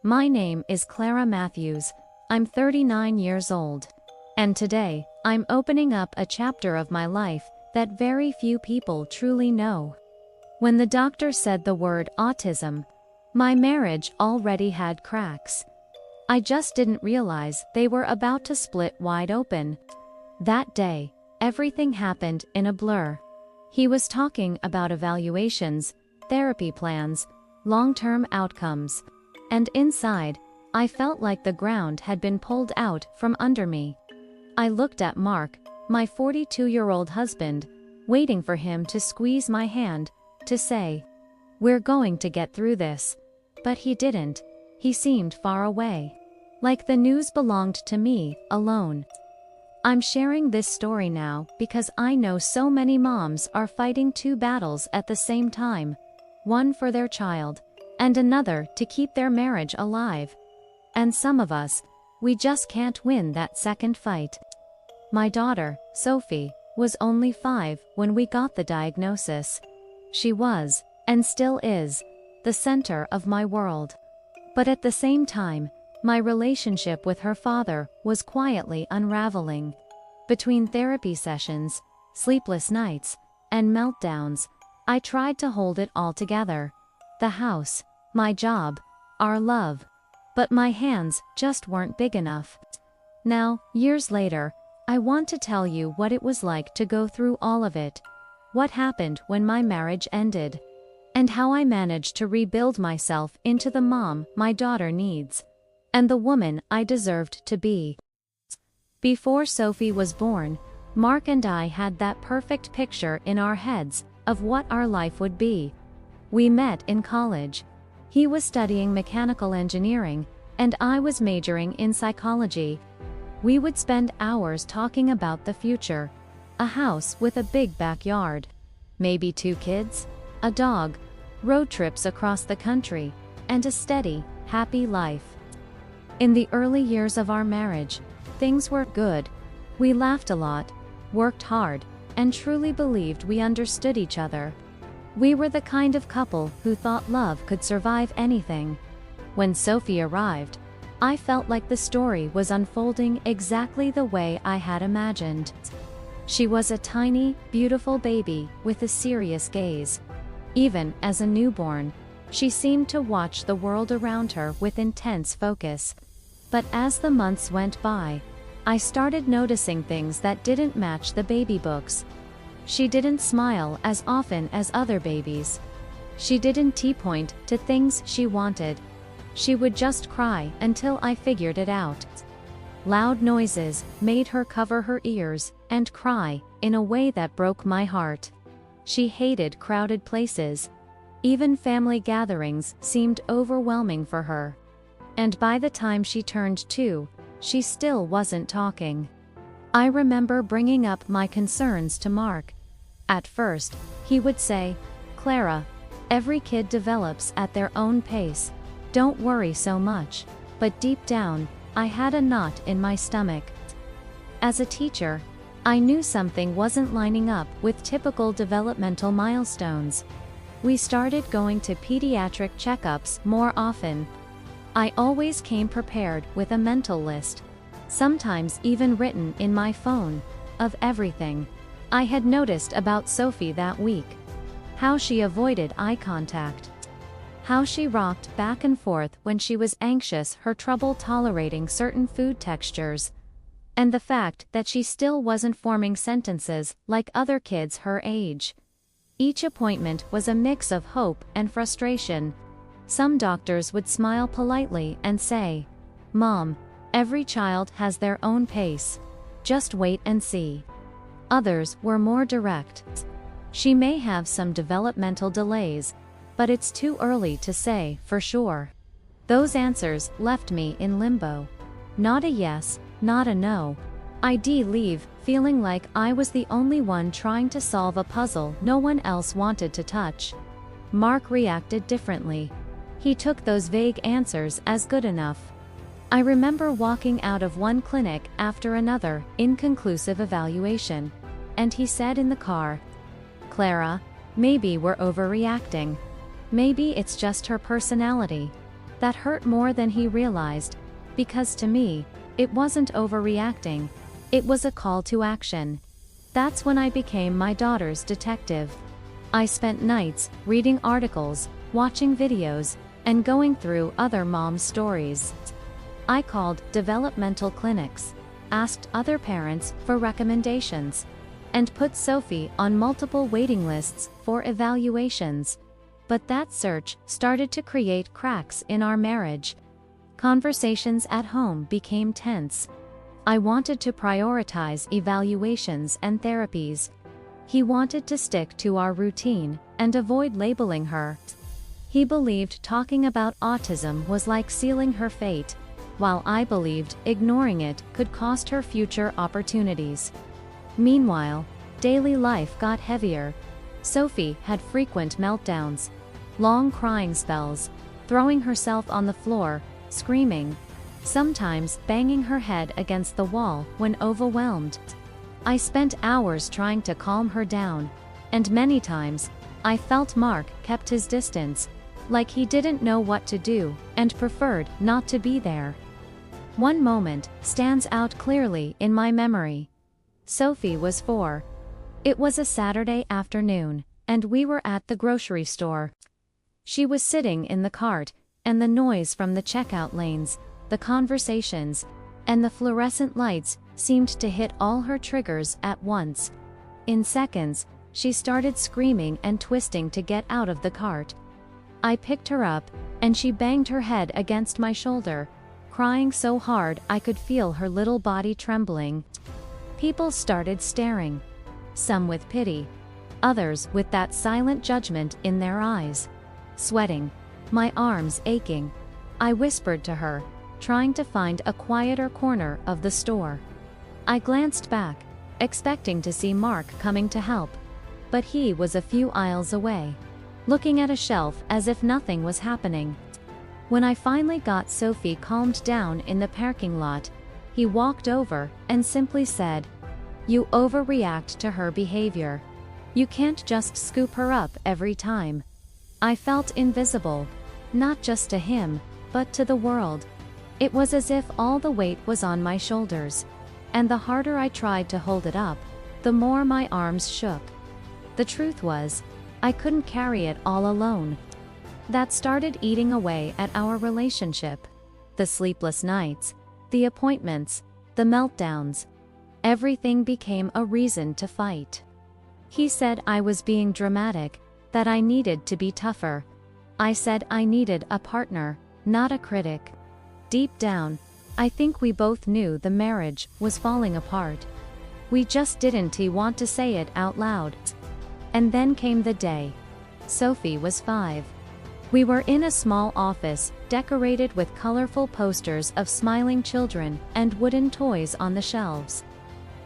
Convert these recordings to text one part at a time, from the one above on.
My name is Clara Matthews. I'm 39 years old. And today, I'm opening up a chapter of my life that very few people truly know. When the doctor said the word autism, my marriage already had cracks. I just didn't realize they were about to split wide open. That day, everything happened in a blur. He was talking about evaluations, therapy plans, long-term outcomes. And inside, I felt like the ground had been pulled out from under me. I looked at Mark, my 42-year-old husband, waiting for him to squeeze my hand, to say, "We're going to get through this." But he didn't. He seemed far away. Like the news belonged to me, alone. I'm sharing this story now because I know so many moms are fighting two battles at the same time. One for their child, and another to keep their marriage alive. And some of us, we just can't win that second fight. My daughter, Sophie, was only 5 when we got the diagnosis. She was, and still is, the center of my world. But at the same time, my relationship with her father was quietly unraveling. Between therapy sessions, sleepless nights, and meltdowns, I tried to hold it all together. The house, my job, our love. But my hands just weren't big enough. Now, years later, I want to tell you what it was like to go through all of it. What happened when my marriage ended. And how I managed to rebuild myself into the mom my daughter needs. And the woman I deserved to be. Before Sophie was born, Mark and I had that perfect picture in our heads of what our life would be. We met in college. He was studying mechanical engineering, and I was majoring in psychology. We would spend hours talking about the future. A house with a big backyard. Maybe 2 kids, a dog, road trips across the country, and a steady, happy life. In the early years of our marriage, things were good. We laughed a lot, worked hard, and truly believed we understood each other. We were the kind of couple who thought love could survive anything. When Sophie arrived, I felt like the story was unfolding exactly the way I had imagined. She was a tiny, beautiful baby with a serious gaze. Even as a newborn, she seemed to watch the world around her with intense focus. But as the months went by, I started noticing things that didn't match the baby books. She didn't smile as often as other babies. She didn't T-point to things she wanted. She would just cry until I figured it out. Loud noises made her cover her ears and cry in a way that broke my heart. She hated crowded places. Even family gatherings seemed overwhelming for her. And by the time she turned 2, she still wasn't talking. I remember bringing up my concerns to Mark. At first, he would say, "Clara, every kid develops at their own pace. Don't worry so much." But deep down, I had a knot in my stomach. As a teacher, I knew something wasn't lining up with typical developmental milestones. We started going to pediatric checkups more often. I always came prepared with a mental list, sometimes even written in my phone, of everything I had noticed about Sophie that week. How she avoided eye contact. How she rocked back and forth when she was anxious, her trouble tolerating certain food textures. And the fact that she still wasn't forming sentences like other kids her age. Each appointment was a mix of hope and frustration. Some doctors would smile politely and say, "Mom, every child has their own pace. Just wait and see." Others were more direct. "She may have some developmental delays, but it's too early to say for sure." Those answers left me in limbo. Not a yes, not a no. I'd leave feeling like I was the only one trying to solve a puzzle no one else wanted to touch. Mark reacted differently. He took those vague answers as good enough. I remember walking out of one clinic after another inconclusive evaluation. And he said in the car, "Clara, maybe we're overreacting. Maybe it's just her personality. That hurt more than he realized, because to me, it wasn't overreacting, it was a call to action. That's when I became my daughter's detective. I spent nights reading articles, watching videos, and going through other moms' stories. I called developmental clinics, asked other parents for recommendations, and put Sophie on multiple waiting lists for evaluations. But that search started to create cracks in our marriage. Conversations at home became tense. I wanted to prioritize evaluations and therapies. He wanted to stick to our routine and avoid labeling her. He believed talking about autism was like sealing her fate, while I believed ignoring it could cost her future opportunities. Meanwhile, daily life got heavier. Sophie had frequent meltdowns, long crying spells, throwing herself on the floor, screaming, sometimes banging her head against the wall when overwhelmed. I spent hours trying to calm her down, and many times, I felt Mark kept his distance, like he didn't know what to do and preferred not to be there. One moment stands out clearly in my memory. Sophie was 4. It was a Saturday afternoon, and we were at the grocery store. She was sitting in the cart, and the noise from the checkout lanes, the conversations, and the fluorescent lights seemed to hit all her triggers at once. In seconds, she started screaming and twisting to get out of the cart. I picked her up, and she banged her head against my shoulder, crying so hard I could feel her little body trembling. People started staring, some with pity, others with that silent judgment in their eyes. Sweating, my arms aching, I whispered to her, trying to find a quieter corner of the store. I glanced back, expecting to see Mark coming to help, but he was a few aisles away, looking at a shelf as if nothing was happening. When I finally got Sophie calmed down in the parking lot, he walked over and simply said, "You overreact to her behavior. You can't just scoop her up every time." I felt invisible, not just to him, but to the world. It was as if all the weight was on my shoulders, and the harder I tried to hold it up, the more my arms shook. The truth was, I couldn't carry it all alone. That started eating away at our relationship. The sleepless nights, the appointments, the meltdowns. Everything became a reason to fight. He said I was being dramatic, that I needed to be tougher. I said I needed a partner, not a critic. Deep down, I think we both knew the marriage was falling apart. We just didn't want to say it out loud. And then came the day. Sophie was 5. We were in a small office, decorated with colorful posters of smiling children and wooden toys on the shelves.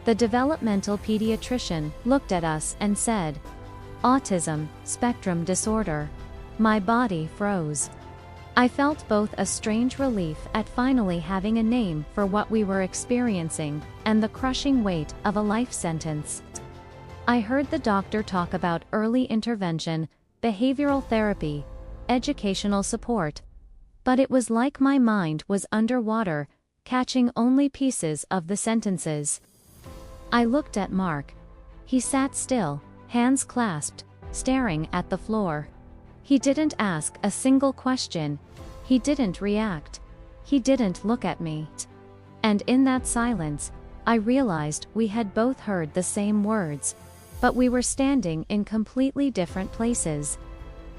The developmental pediatrician looked at us and said, "Autism, spectrum disorder." My body froze. I felt both a strange relief at finally having a name for what we were experiencing, and the crushing weight of a life sentence. I heard the doctor talk about early intervention, behavioral therapy, educational support. But it was like my mind was underwater, catching only pieces of the sentences. I looked at Mark. He sat still, hands clasped, staring at the floor. He didn't ask a single question. He didn't react. He didn't look at me. And in that silence, I realized we had both heard the same words, but we were standing in completely different places.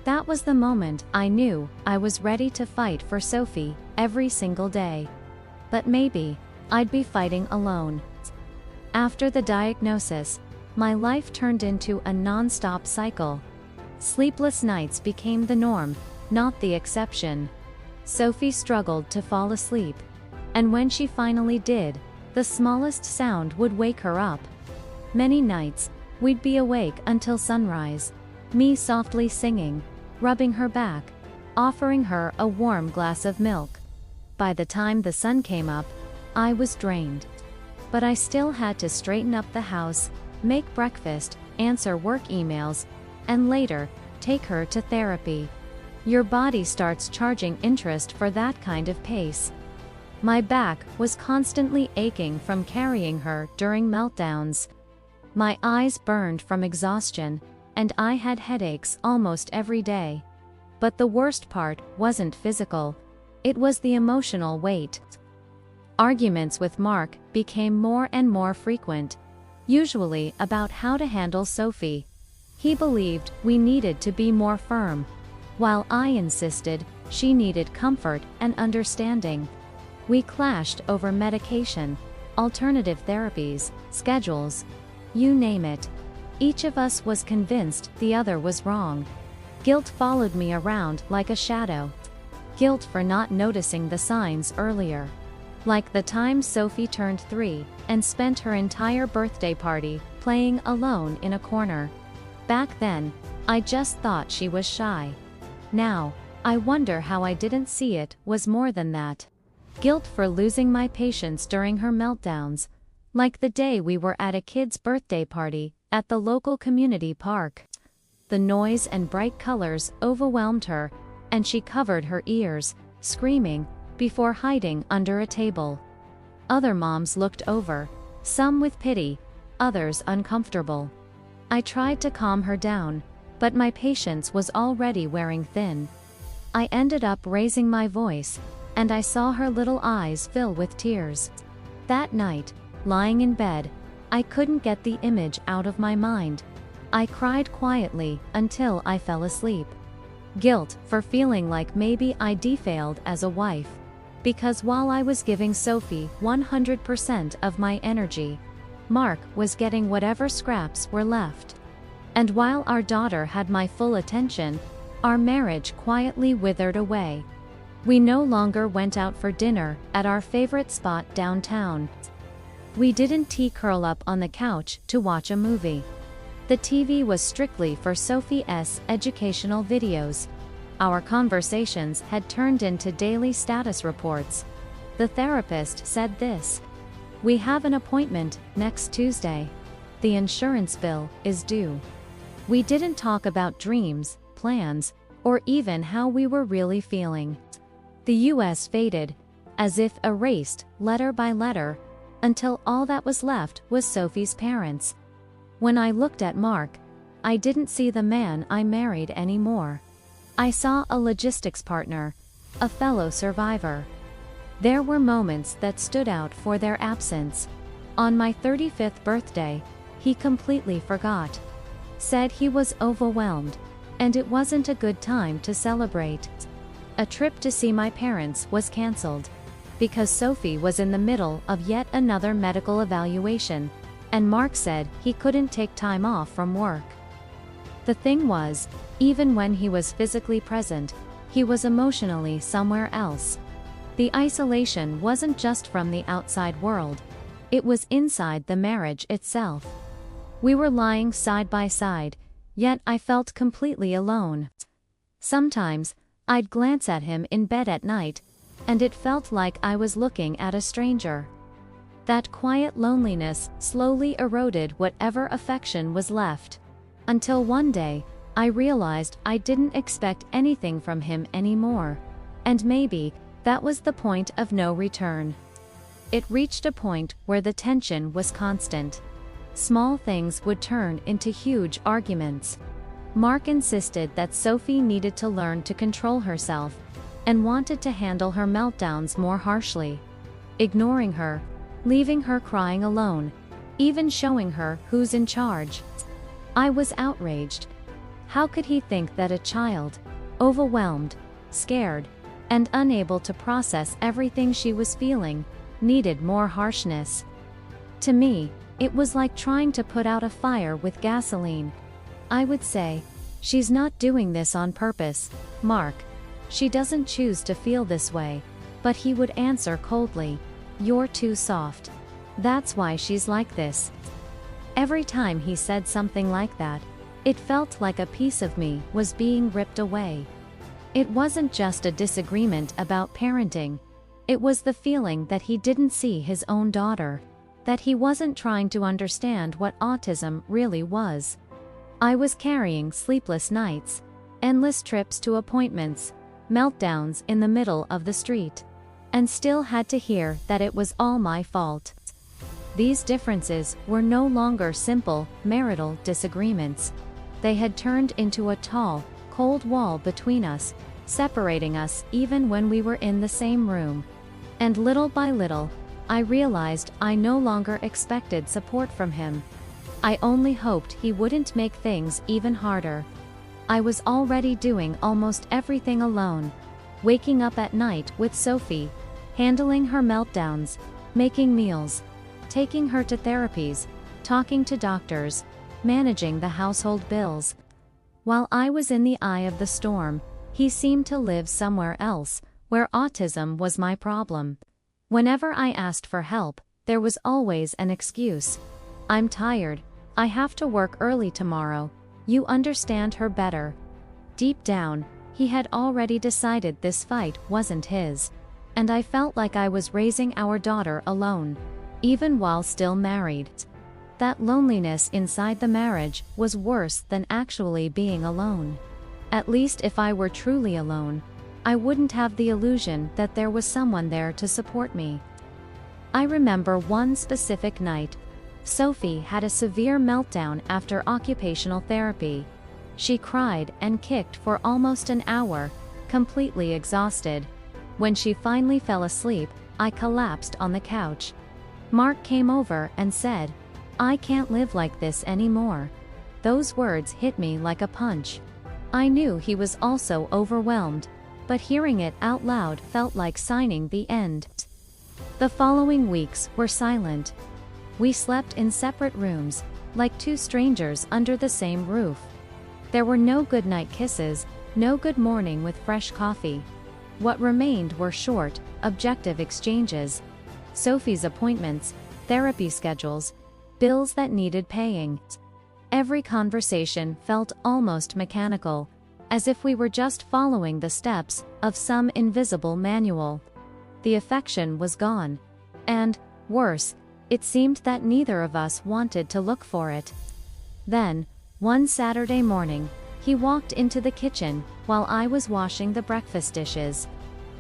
That was the moment I knew I was ready to fight for Sophie every single day. But maybe I'd be fighting alone. After the diagnosis, my life turned into a non-stop cycle. Sleepless nights became the norm, not the exception. Sophie struggled to fall asleep, and when she finally did, the smallest sound would wake her up. Many nights, we'd be awake until sunrise, me softly singing, rubbing her back, offering her a warm glass of milk. By the time the sun came up, I was drained. But I still had to straighten up the house, make breakfast, answer work emails, and later, take her to therapy. Your body starts charging interest for that kind of pace. My back was constantly aching from carrying her during meltdowns. My eyes burned from exhaustion, and I had headaches almost every day. But the worst part wasn't physical. It was the emotional weight. Arguments with Mark became more and more frequent, usually about how to handle Sophie. He believed we needed to be more firm, while I insisted she needed comfort and understanding. We clashed over medication, alternative therapies, schedules, you name it. Each of us was convinced the other was wrong. Guilt followed me around like a shadow. Guilt for not noticing the signs earlier. Like the time Sophie turned 3 and spent her entire birthday party playing alone in a corner. Back then, I just thought she was shy. Now, I wonder how I didn't see it was more than that. Guilt for losing my patience during her meltdowns, like the day we were at a kid's birthday party at the local community park. The noise and bright colors overwhelmed her, and she covered her ears, screaming, before hiding under a table. Other moms looked over, some with pity, others uncomfortable. I tried to calm her down, but my patience was already wearing thin. I ended up raising my voice, and I saw her little eyes fill with tears. That night, lying in bed, I couldn't get the image out of my mind. I cried quietly until I fell asleep. Guilt for feeling like maybe I failed as a wife. Because while I was giving Sophie 100% of my energy, Mark was getting whatever scraps were left. And while our daughter had my full attention, our marriage quietly withered away. We no longer went out for dinner at our favorite spot downtown. We didn't curl up on the couch to watch a movie. The TV was strictly for Sophie's educational videos. Our conversations had turned into daily status reports. The therapist said this: "We have an appointment next Tuesday. The insurance bill is due." We didn't talk about dreams, plans, or even how we were really feeling. The US faded, as if erased letter by letter, until all that was left was Sophie's parents. When I looked at Mark, I didn't see the man I married anymore. I saw a logistics partner, a fellow survivor. There were moments that stood out for their absence. On my 35th birthday, he completely forgot. Said he was overwhelmed, and it wasn't a good time to celebrate. A trip to see my parents was cancelled, because Sophie was in the middle of yet another medical evaluation, and Mark said he couldn't take time off from work. The thing was, even when he was physically present, he was emotionally somewhere else. The isolation wasn't just from the outside world, it was inside the marriage itself. We were lying side by side, yet I felt completely alone. Sometimes, I'd glance at him in bed at night, and it felt like I was looking at a stranger. That quiet loneliness slowly eroded whatever affection was left. Until one day, I realized I didn't expect anything from him anymore. And maybe, that was the point of no return. It reached a point where the tension was constant. Small things would turn into huge arguments. Mark insisted that Sophie needed to learn to control herself, and wanted to handle her meltdowns more harshly. Ignoring her, leaving her crying alone, even showing her who's in charge. I was outraged. How could he think that a child, overwhelmed, scared, and unable to process everything she was feeling, needed more harshness? To me, it was like trying to put out a fire with gasoline. I would say, "She's not doing this on purpose, Mark. She doesn't choose to feel this way." But he would answer coldly, "You're too soft. That's why she's like this." Every time he said something like that, it felt like a piece of me was being ripped away. It wasn't just a disagreement about parenting. It was the feeling that he didn't see his own daughter, that he wasn't trying to understand what autism really was. I was carrying sleepless nights, endless trips to appointments, meltdowns in the middle of the street. And still had to hear that it was all my fault. These differences were no longer simple, marital disagreements. They had turned into a tall, cold wall between us, separating us even when we were in the same room. And little by little, I realized I no longer expected support from him. I only hoped he wouldn't make things even harder. I was already doing almost everything alone. Waking up at night with Sophie, handling her meltdowns, making meals, taking her to therapies, talking to doctors, managing the household bills. While I was in the eye of the storm, he seemed to live somewhere else, where autism was my problem. Whenever I asked for help, there was always an excuse. I'm tired, I have to work early tomorrow, you understand her better. Deep down, he had already decided this fight wasn't his. And I felt like I was raising our daughter alone, even while still married. That loneliness inside the marriage was worse than actually being alone. At least if I were truly alone, I wouldn't have the illusion that there was someone there to support me. I remember one specific night. Sophie had a severe meltdown after occupational therapy. She cried and kicked for almost an hour, completely exhausted. When she finally fell asleep, I collapsed on the couch. Mark came over and said, "I can't live like this anymore." Those words hit me like a punch. I knew he was also overwhelmed, but hearing it out loud felt like signing the end. The following weeks were silent. We slept in separate rooms, like two strangers under the same roof. There were no goodnight kisses, no good morning with fresh coffee. What remained were short, objective exchanges. Sophie's appointments, therapy schedules, bills that needed paying. Every conversation felt almost mechanical, as if we were just following the steps of some invisible manual. The affection was gone. And, worse, it seemed that neither of us wanted to look for it. Then, one Saturday morning, he walked into the kitchen while I was washing the breakfast dishes.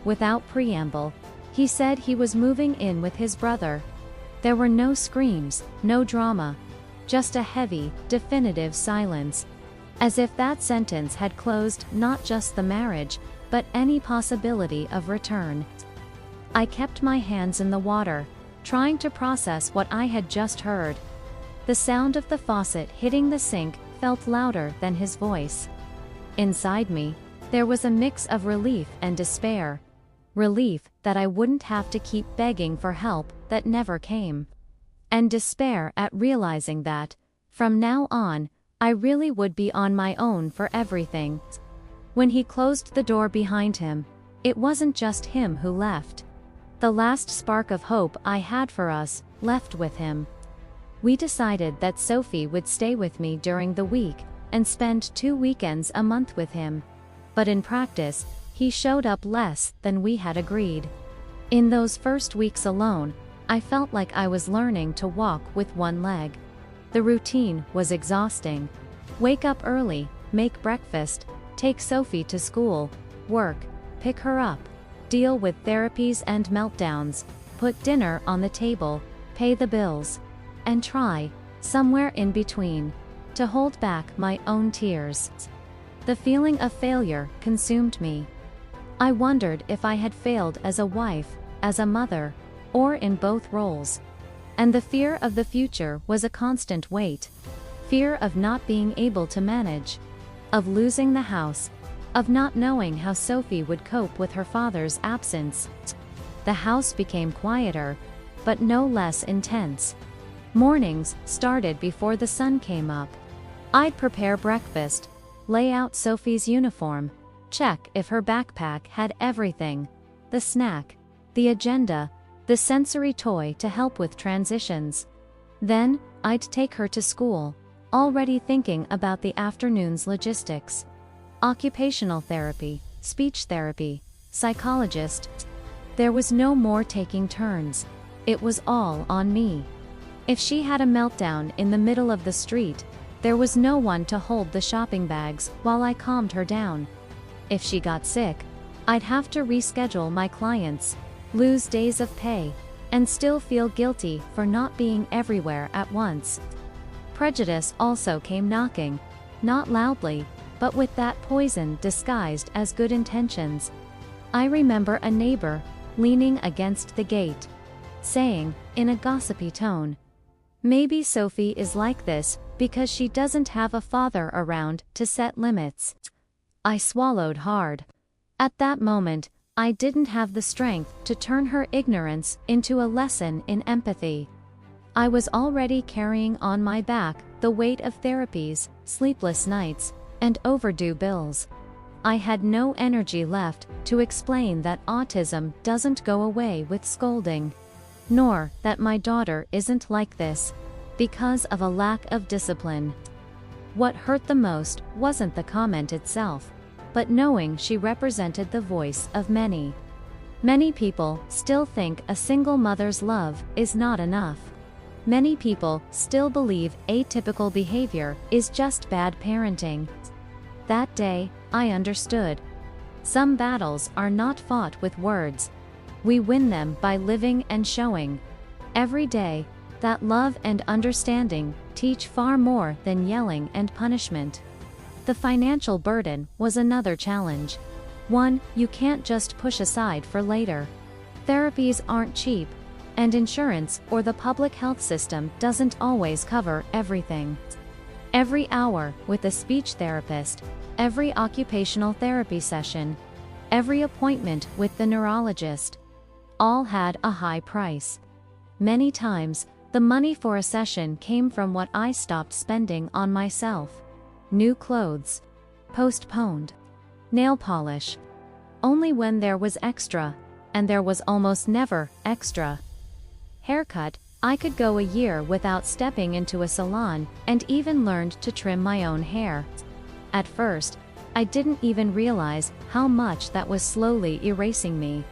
Without preamble, he said he was moving in with his brother. There were no screams, no drama, just a heavy, definitive silence. As if that sentence had closed not just the marriage, but any possibility of return. I kept my hands in the water, trying to process what I had just heard. The sound of the faucet hitting the sink felt louder than his voice. Inside me, there was a mix of relief and despair. Relief that I wouldn't have to keep begging for help that never came. And despair at realizing that, from now on, I really would be on my own for everything. When he closed the door behind him, it wasn't just him who left. The last spark of hope I had for us left with him. We decided that Sophie would stay with me during the week and spend 2 weekends a month with him. But in practice, he showed up less than we had agreed. In those first weeks alone, I felt like I was learning to walk with one leg. The routine was exhausting. Wake up early, make breakfast, take Sophie to school, work, pick her up, deal with therapies and meltdowns, put dinner on the table, pay the bills, and try, somewhere in between, to hold back my own tears. The feeling of failure consumed me. I wondered if I had failed as a wife, as a mother, or in both roles. And the fear of the future was a constant weight. Fear of not being able to manage, of losing the house, of not knowing how Sophie would cope with her father's absence. The house became quieter, but no less intense. Mornings started before the sun came up. I'd prepare breakfast, lay out Sophie's uniform, check if her backpack had everything, the snack, the agenda, the sensory toy to help with transitions. Then, I'd take her to school, already thinking about the afternoon's logistics. Occupational therapy, speech therapy, psychologist. There was no more taking turns. It was all on me. If she had a meltdown in the middle of the street, There was no one to hold the shopping bags while I calmed her down. If she got sick, I'd have to reschedule my clients, lose days of pay, and still feel guilty for not being everywhere at once. Prejudice also came knocking, not loudly, but with that poison disguised as good intentions. I remember a neighbor leaning against the gate, saying, in a gossipy tone, "Maybe Sophie is like this because she doesn't have a father around to set limits." I swallowed hard. At that moment, I didn't have the strength to turn her ignorance into a lesson in empathy. I was already carrying on my back the weight of therapies, sleepless nights, and overdue bills. I had no energy left to explain that autism doesn't go away with scolding, nor that my daughter isn't like this because of a lack of discipline. What hurt the most wasn't the comment itself, but knowing she represented the voice of many. Many people still think a single mother's love is not enough. Many people still believe atypical behavior is just bad parenting. That day, I understood. Some battles are not fought with words. We win them by living and showing. Every day, that love and understanding teach far more than yelling and punishment. The financial burden was another challenge. One you can't just push aside for later. Therapies aren't cheap, and insurance or the public health system doesn't always cover everything. Every hour with a speech therapist, every occupational therapy session, every appointment with the neurologist, all had a high price. Many times, the money for a session came from what I stopped spending on myself. New clothes. Postponed. Nail polish. Only when there was extra, and there was almost never extra. Haircut. I could go a year without stepping into a salon and even learned to trim my own hair. At first, I didn't even realize how much that was slowly erasing me.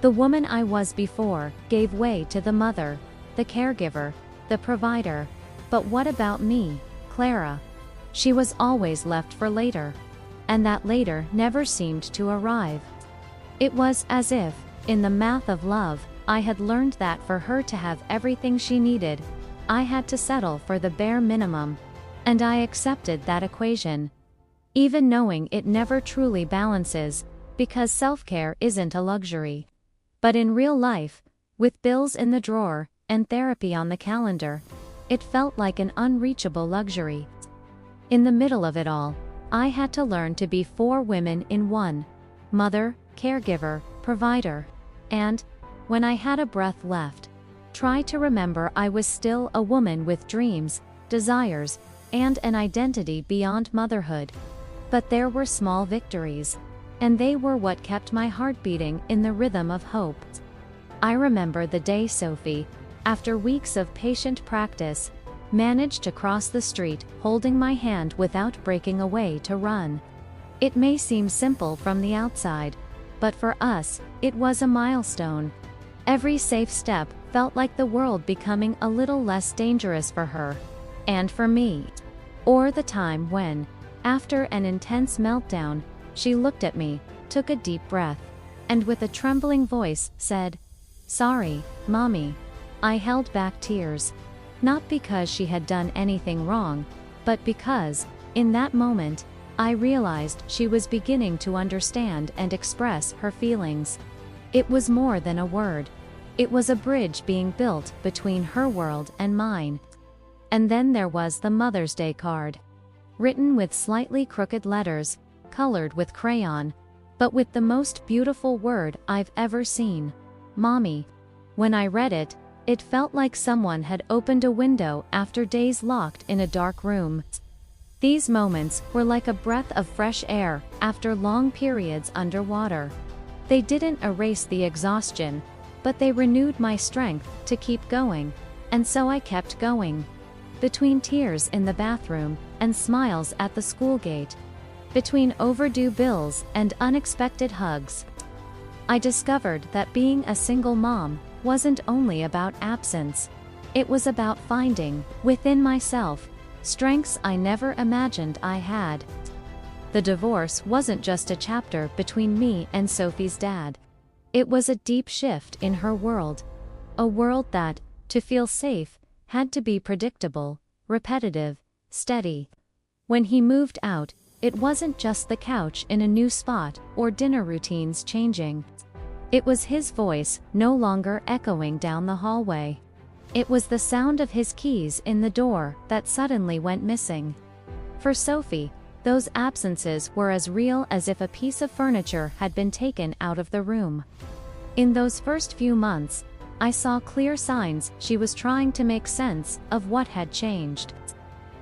The woman I was before gave way to the mother, the caregiver, the provider. But what about me, Clara? She was always left for later, and that later never seemed to arrive. It was as if, in the math of love, I had learned that for her to have everything she needed, I had to settle for the bare minimum, and I accepted that equation, even knowing it never truly balances, because self-care isn't a luxury. But in real life, with bills in the drawer and therapy on the calendar, it felt like an unreachable luxury. In the middle of it all, I had to learn to be 4 women in one: mother, caregiver, provider, and, when I had a breath left, try to remember I was still a woman with dreams, desires, and an identity beyond motherhood. But there were small victories, and they were what kept my heart beating in the rhythm of hope. I remember the day Sophie, after weeks of patient practice, managed to cross the street holding my hand without breaking away to run. It may seem simple from the outside, but for us, it was a milestone. Every safe step felt like the world becoming a little less dangerous for her, and for me. Or the time when, after an intense meltdown, she looked at me, took a deep breath, and with a trembling voice said, "Sorry, Mommy." I held back tears. Not because she had done anything wrong, but because, in that moment, I realized she was beginning to understand and express her feelings. It was more than a word. It was a bridge being built between her world and mine. And then there was the Mother's Day card. Written with slightly crooked letters, colored with crayon, but with the most beautiful word I've ever seen: Mommy. When I read it, it felt like someone had opened a window after days locked in a dark room. These moments were like a breath of fresh air after long periods underwater. They didn't erase the exhaustion, but they renewed my strength to keep going, and so I kept going. Between tears in the bathroom and smiles at the school gate, between overdue bills and unexpected hugs, I discovered that being a single mom wasn't only about absence. It was about finding, within myself, strengths I never imagined I had. The divorce wasn't just a chapter between me and Sophie's dad. It was a deep shift in her world. A world that, to feel safe, had to be predictable, repetitive, steady. When he moved out, it wasn't just the couch in a new spot or dinner routines changing. It was his voice no longer echoing down the hallway. It was the sound of his keys in the door that suddenly went missing. For Sophie, those absences were as real as if a piece of furniture had been taken out of the room. In those first few months, I saw clear signs she was trying to make sense of what had changed.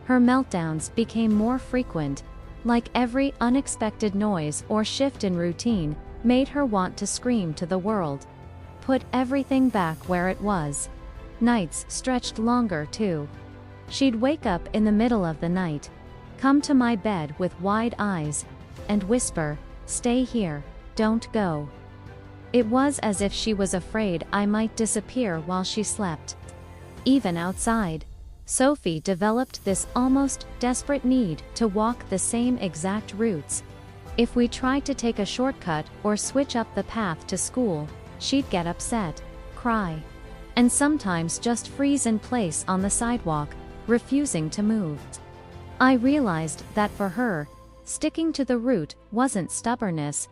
Her meltdowns became more frequent, like every unexpected noise or shift in routine made her want to scream to the world. Put everything back where it was. Nights stretched longer too. She'd wake up in the middle of the night, come to my bed with wide eyes, and whisper, "Stay here, don't go." It was as if she was afraid I might disappear while she slept. Even outside, Sophie developed this almost desperate need to walk the same exact routes. If we tried to take a shortcut or switch up the path to school, she'd get upset, cry, and sometimes just freeze in place on the sidewalk, refusing to move. I realized that for her, sticking to the route wasn't stubbornness.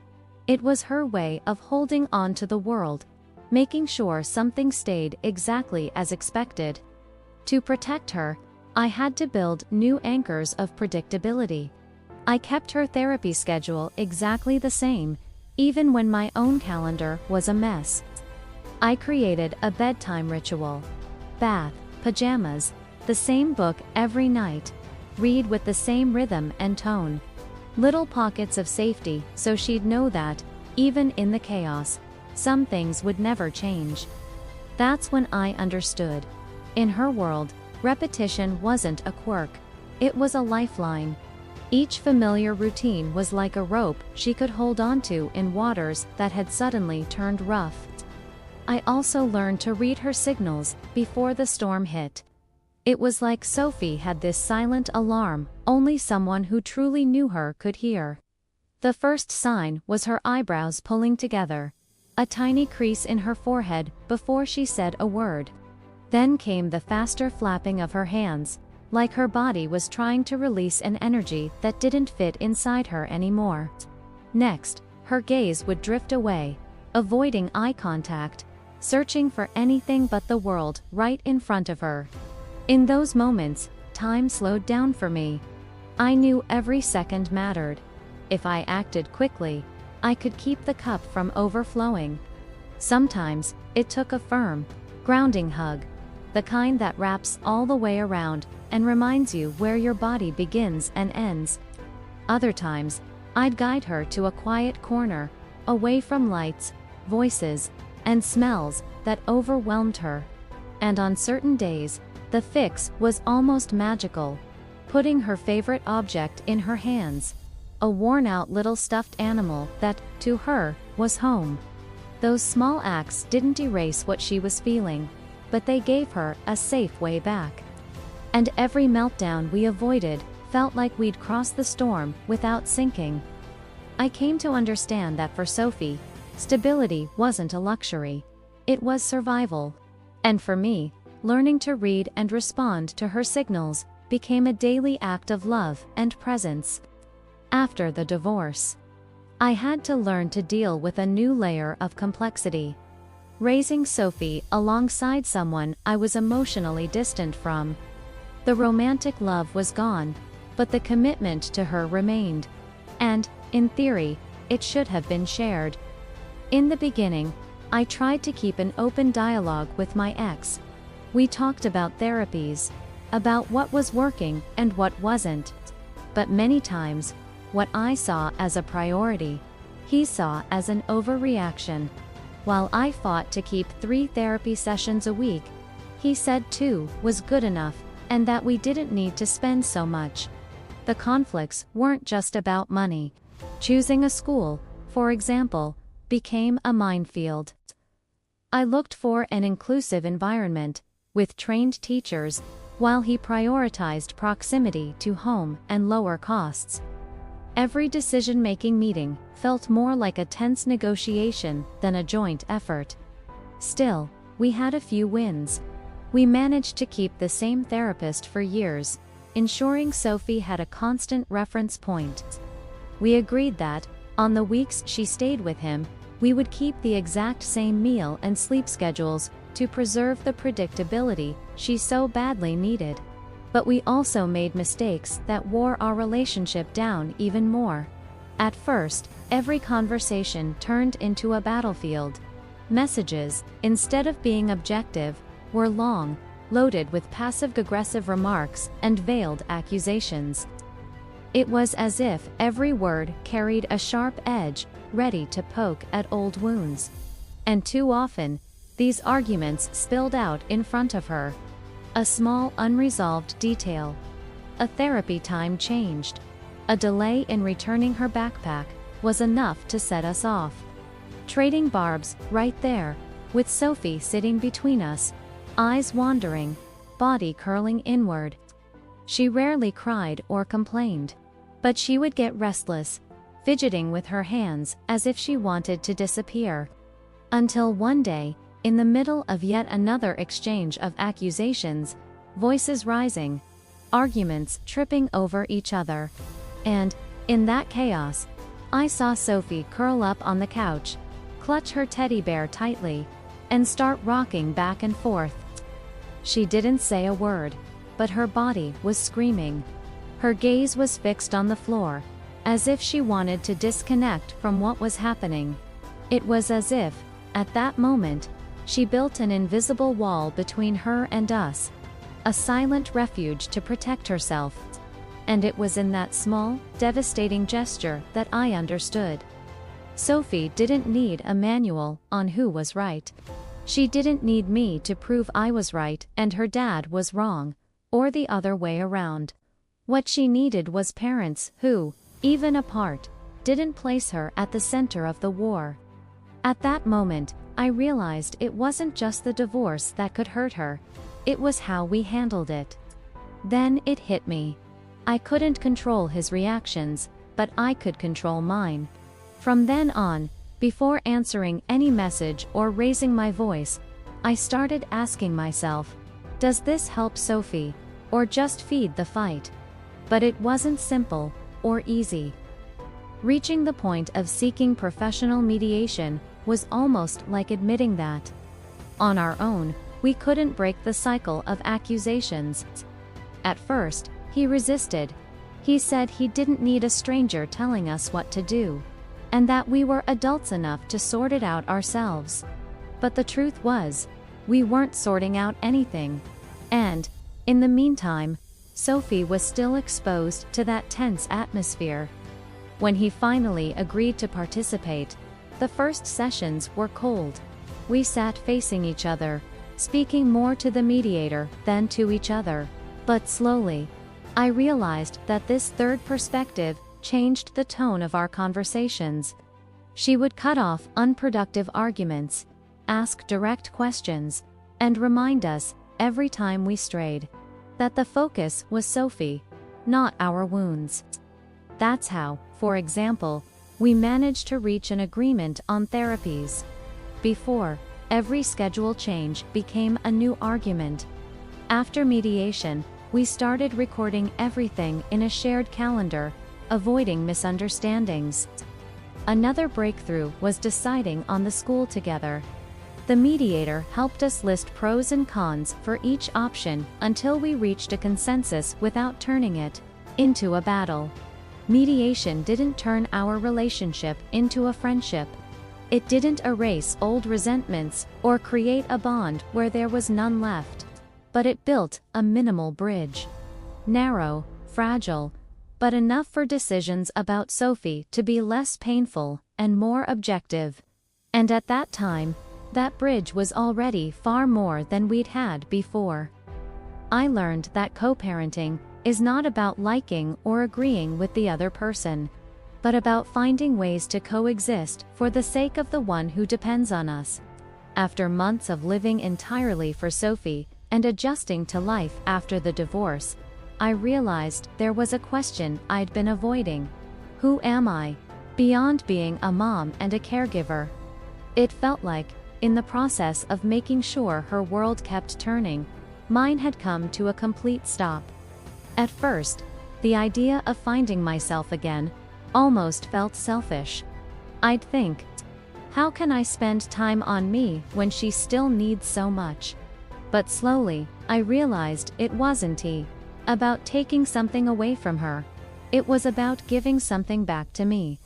It was her way of holding on to the world, making sure something stayed exactly as expected. To protect her, I had to build new anchors of predictability. I kept her therapy schedule exactly the same, even when my own calendar was a mess. I created a bedtime ritual. Bath, pajamas, the same book every night, read with the same rhythm and tone. Little pockets of safety so she'd know that, even in the chaos, some things would never change. That's when I understood. In her world, repetition wasn't a quirk. It was a lifeline. Each familiar routine was like a rope she could hold onto in waters that had suddenly turned rough. I also learned to read her signals before the storm hit. It was like Sophie had this silent alarm only someone who truly knew her could hear. The first sign was her eyebrows pulling together, a tiny crease in her forehead before she said a word. Then came the faster flapping of her hands, like her body was trying to release an energy that didn't fit inside her anymore. Next, her gaze would drift away, avoiding eye contact, searching for anything but the world right in front of her. In those moments, time slowed down for me. I knew every second mattered. If I acted quickly, I could keep the cup from overflowing. Sometimes, it took a firm, grounding hug, the kind that wraps all the way around and reminds you where your body begins and ends. Other times, I'd guide her to a quiet corner, away from lights, voices, and smells that overwhelmed her. And on certain days, the fix was almost magical, putting her favorite object in her hands, a worn-out little stuffed animal that, to her, was home. Those small acts didn't erase what she was feeling, but they gave her a safe way back. And every meltdown we avoided felt like we'd crossed the storm without sinking. I came to understand that for Sophie, stability wasn't a luxury. It was survival. And for me, learning to read and respond to her signals became a daily act of love and presence. After the divorce, I had to learn to deal with a new layer of complexity. Raising Sophie alongside someone I was emotionally distant from. The romantic love was gone, but the commitment to her remained. And, in theory, it should have been shared. In the beginning, I tried to keep an open dialogue with my ex. We talked about therapies, about what was working and what wasn't. But many times, what I saw as a priority, he saw as an overreaction. While I fought to keep 3 therapy sessions a week, he said 2 was good enough, and that we didn't need to spend so much. The conflicts weren't just about money. Choosing a school, for example, became a minefield. I looked for an inclusive environment, with trained teachers, while he prioritized proximity to home and lower costs. Every decision-making meeting felt more like a tense negotiation than a joint effort. Still, we had a few wins. We managed to keep the same therapist for years, ensuring Sophie had a constant reference point. We agreed that, on the weeks she stayed with him, we would keep the exact same meal and sleep schedules to preserve the predictability she so badly needed. But we also made mistakes that wore our relationship down even more. At first, every conversation turned into a battlefield. Messages, instead of being objective, were long, loaded with passive-aggressive remarks and veiled accusations. It was as if every word carried a sharp edge, ready to poke at old wounds. And too often, these arguments spilled out in front of her. A small unresolved detail. A therapy time changed. A delay in returning her backpack was enough to set us off. Trading barbs right there, with Sophie sitting between us, eyes wandering, body curling inward. She rarely cried or complained, but she would get restless, fidgeting with her hands as if she wanted to disappear. Until one day, in the middle of yet another exchange of accusations, voices rising, arguments tripping over each other, and, in that chaos, I saw Sophie curl up on the couch, clutch her teddy bear tightly, and start rocking back and forth. She didn't say a word, but her body was screaming. Her gaze was fixed on the floor, as if she wanted to disconnect from what was happening. It was as if, at that moment, she built an invisible wall between her and us, a silent refuge to protect herself. And it was in that small, devastating gesture that I understood. Sophie didn't need a manual on who was right. She didn't need me to prove I was right and her dad was wrong, or the other way around. What she needed was parents who, even apart, didn't place her at the center of the war. At that moment, I realized it wasn't just the divorce that could hurt her, it was how we handled it. Then it hit me. I couldn't control his reactions, but I could control mine. From then on, before answering any message or raising my voice, I started asking myself, does this help Sophie, or just feed the fight? But it wasn't simple, or easy. Reaching the point of seeking professional mediation was almost like admitting that, on our own, we couldn't break the cycle of accusations. At first, he resisted. He said he didn't need a stranger telling us what to do, and that we were adults enough to sort it out ourselves. But the truth was, we weren't sorting out anything. And, in the meantime, Sophie was still exposed to that tense atmosphere. When he finally agreed to participate, the first sessions were cold. We sat facing each other, speaking more to the mediator than to each other. But slowly, I realized that this third perspective changed the tone of our conversations. She would cut off unproductive arguments, ask direct questions, and remind us, every time we strayed, that the focus was Sophie, not our wounds. That's how, for example, we managed to reach an agreement on therapies. Before, every schedule change became a new argument. After mediation, we started recording everything in a shared calendar, avoiding misunderstandings. Another breakthrough was deciding on the school together. The mediator helped us list pros and cons for each option until we reached a consensus without turning it into a battle. Mediation didn't turn our relationship into a friendship. It didn't erase old resentments or create a bond where there was none left. But it built a minimal bridge. Narrow, fragile, but enough for decisions about Sophie to be less painful and more objective. And at that time, that bridge was already far more than we'd had before. I learned that co-parenting is not about liking or agreeing with the other person, but about finding ways to coexist for the sake of the one who depends on us. After months of living entirely for Sophie, and adjusting to life after the divorce, I realized there was a question I'd been avoiding. Who am I, beyond being a mom and a caregiver? It felt like, in the process of making sure her world kept turning, mine had come to a complete stop. At first, the idea of finding myself again almost felt selfish. I'd think, how can I spend time on me when she still needs so much? But slowly, I realized it wasn't about taking something away from her. It was about giving something back to me.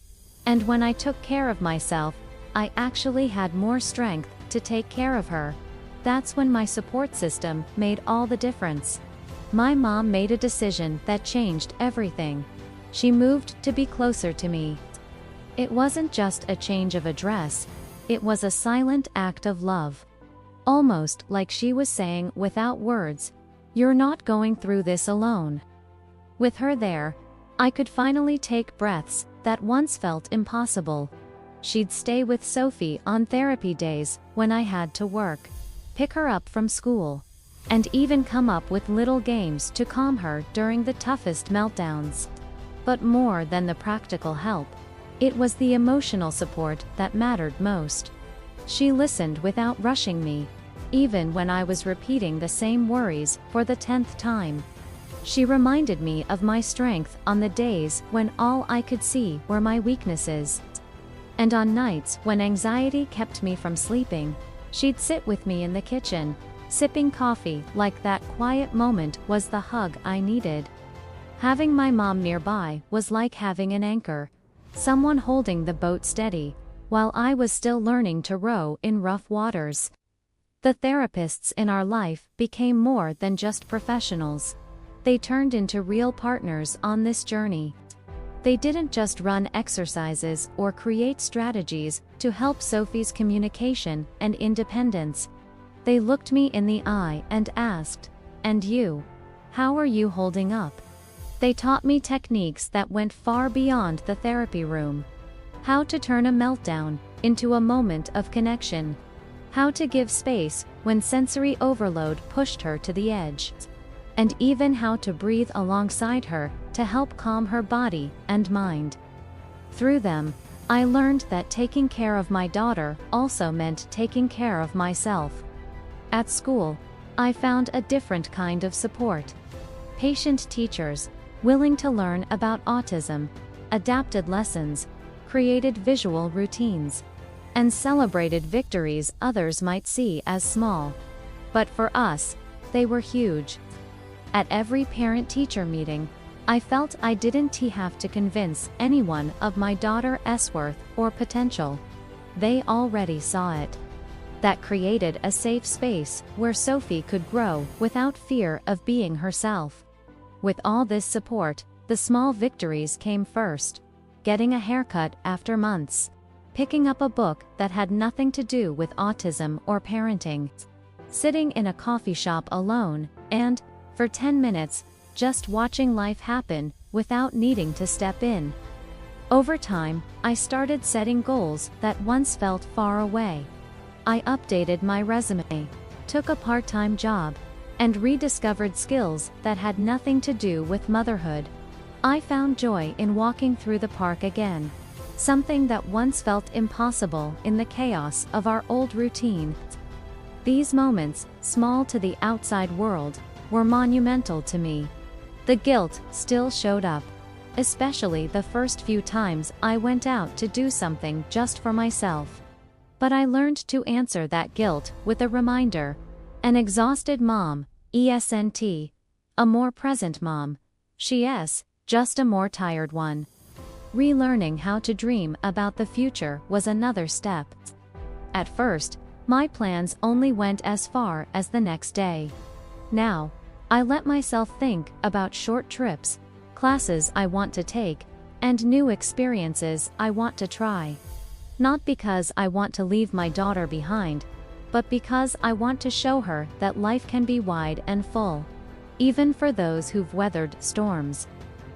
And when I took care of myself, I actually had more strength to take care of her. That's when my support system made all the difference. My mom made a decision that changed everything. She moved to be closer to me. It wasn't just a change of address, it was a silent act of love. Almost like she was saying without words, "You're not going through this alone." With her there, I could finally take breaths that once felt impossible. She'd stay with Sophie on therapy days when I had to work, pick her up from school, and even come up with little games to calm her during the toughest meltdowns. But more than the practical help, it was the emotional support that mattered most. She listened without rushing me, even when I was repeating the same worries for the 10th time. She reminded me of my strength on the days when all I could see were my weaknesses. And on nights when anxiety kept me from sleeping, she'd sit with me in the kitchen, sipping coffee like that quiet moment was the hug I needed. Having my mom nearby was like having an anchor, someone holding the boat steady, while I was still learning to row in rough waters. The therapists in our life became more than just professionals. They turned into real partners on this journey. They didn't just run exercises or create strategies to help Sophie's communication and independence. They looked me in the eye and asked, "And you? How are you holding up?" They taught me techniques that went far beyond the therapy room. How to turn a meltdown into a moment of connection. How to give space when sensory overload pushed her to the edge. And even how to breathe alongside her to help calm her body and mind. Through them, I learned that taking care of my daughter also meant taking care of myself. At school, I found a different kind of support. Patient teachers, willing to learn about autism, adapted lessons, created visual routines, and celebrated victories others might see as small. But for us, they were huge. At every parent-teacher meeting, I felt I didn't have to convince anyone of my daughter's worth or potential. They already saw it. That created a safe space where Sophie could grow without fear of being herself. With all this support, the small victories came first. Getting a haircut after months. Picking up a book that had nothing to do with autism or parenting. Sitting in a coffee shop alone, and, for 10 minutes, just watching life happen without needing to step in. Over time, I started setting goals that once felt far away. I updated my resume, took a part-time job, and rediscovered skills that had nothing to do with motherhood. I found joy in walking through the park again, something that once felt impossible in the chaos of our old routine. These moments, small to the outside world, were monumental to me. The guilt still showed up, especially the first few times I went out to do something just for myself. But I learned to answer that guilt with a reminder. An exhausted mom, isn't a more present mom. She's just a more tired one. Relearning how to dream about the future was another step. At first, my plans only went as far as the next day. Now, I let myself think about short trips, classes I want to take, and new experiences I want to try. Not because I want to leave my daughter behind, but because I want to show her that life can be wide and full, even for those who've weathered storms.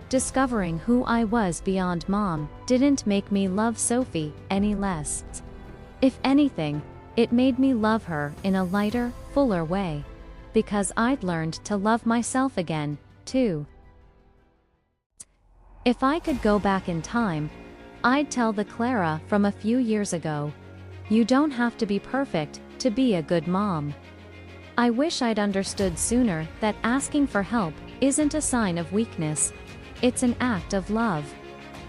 Discovering who I was beyond mom didn't make me love Sophie any less. If anything, it made me love her in a lighter, fuller way. because I'd learned to love myself again, too. If I could go back in time, I'd tell the Clara from a few years ago, you don't have to be perfect to be a good mom. I wish I'd understood sooner that asking for help isn't a sign of weakness, it's an act of love.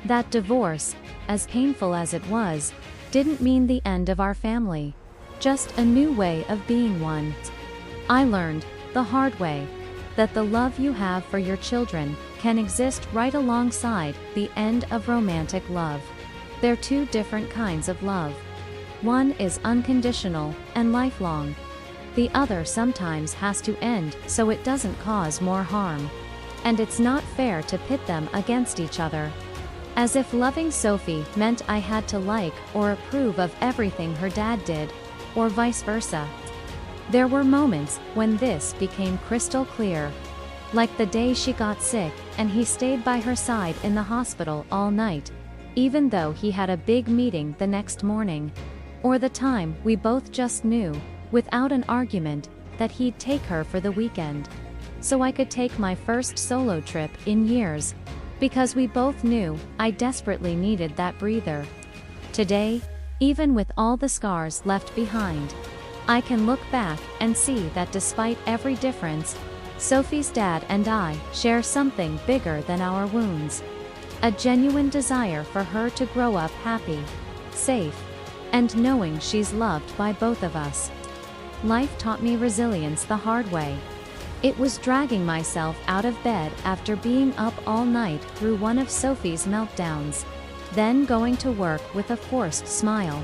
That divorce, as painful as it was, didn't mean the end of our family, just a new way of being one. I learned, the hard way, that the love you have for your children can exist right alongside the end of romantic love. They're two different kinds of love. One is unconditional and lifelong. The other sometimes has to end so it doesn't cause more harm. And it's not fair to pit them against each other. As if loving Sophie meant I had to like or approve of everything her dad did, or vice versa. There were moments when this became crystal clear. Like the day she got sick and he stayed by her side in the hospital all night, even though he had a big meeting the next morning. Or the time we both just knew, without an argument, that he'd take her for the weekend. So I could take my first solo trip in years. Because we both knew I desperately needed that breather. Today, even with all the scars left behind, I can look back and see that despite every difference, Sophie's dad and I share something bigger than our wounds. A genuine desire for her to grow up happy, safe, and knowing she's loved by both of us. Life taught me resilience the hard way. It was dragging myself out of bed after being up all night through one of Sophie's meltdowns, then going to work with a forced smile.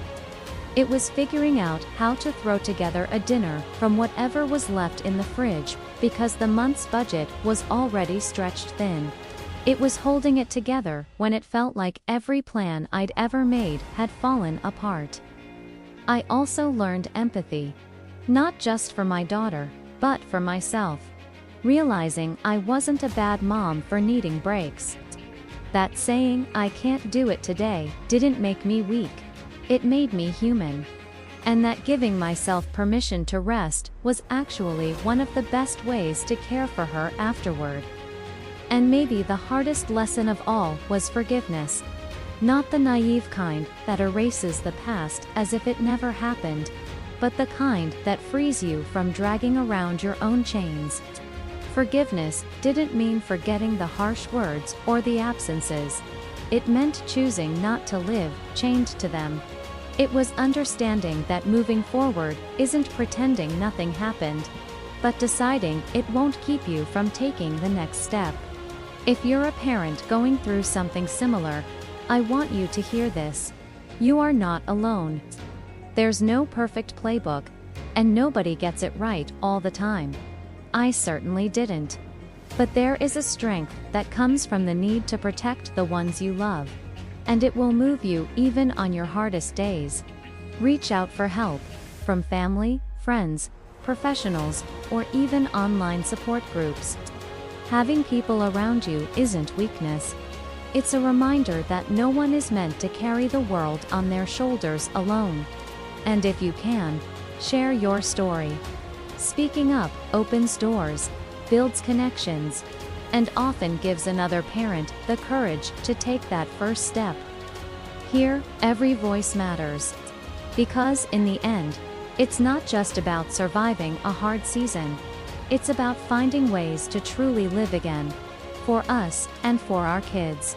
It was figuring out how to throw together a dinner from whatever was left in the fridge, because the month's budget was already stretched thin. It was holding it together when it felt like every plan I'd ever made had fallen apart. I also learned empathy. Not just for my daughter, but for myself. Realizing I wasn't a bad mom for needing breaks. That saying, "I can't do it today," didn't make me weak. It made me human. And that giving myself permission to rest was actually one of the best ways to care for her afterward. And maybe the hardest lesson of all was forgiveness. Not the naive kind that erases the past as if it never happened, but the kind that frees you from dragging around your own chains. Forgiveness didn't mean forgetting the harsh words or the absences. It meant choosing not to live chained to them. It was understanding that moving forward isn't pretending nothing happened, but deciding it won't keep you from taking the next step. If you're a parent going through something similar, I want you to hear this. You are not alone. There's no perfect playbook, and nobody gets it right all the time. I certainly didn't. But there is a strength that comes from the need to protect the ones you love. And it will move you even on your hardest days. Reach out for help, from family, friends, professionals, or even online support groups. Having people around you isn't weakness. It's a reminder that no one is meant to carry the world on their shoulders alone. And if you can, share your story. Speaking up opens doors, builds connections, and often gives another parent the courage to take that first step. Here, every voice matters. Because in the end, it's not just about surviving a hard season. It's about finding ways to truly live again. For us and for our kids.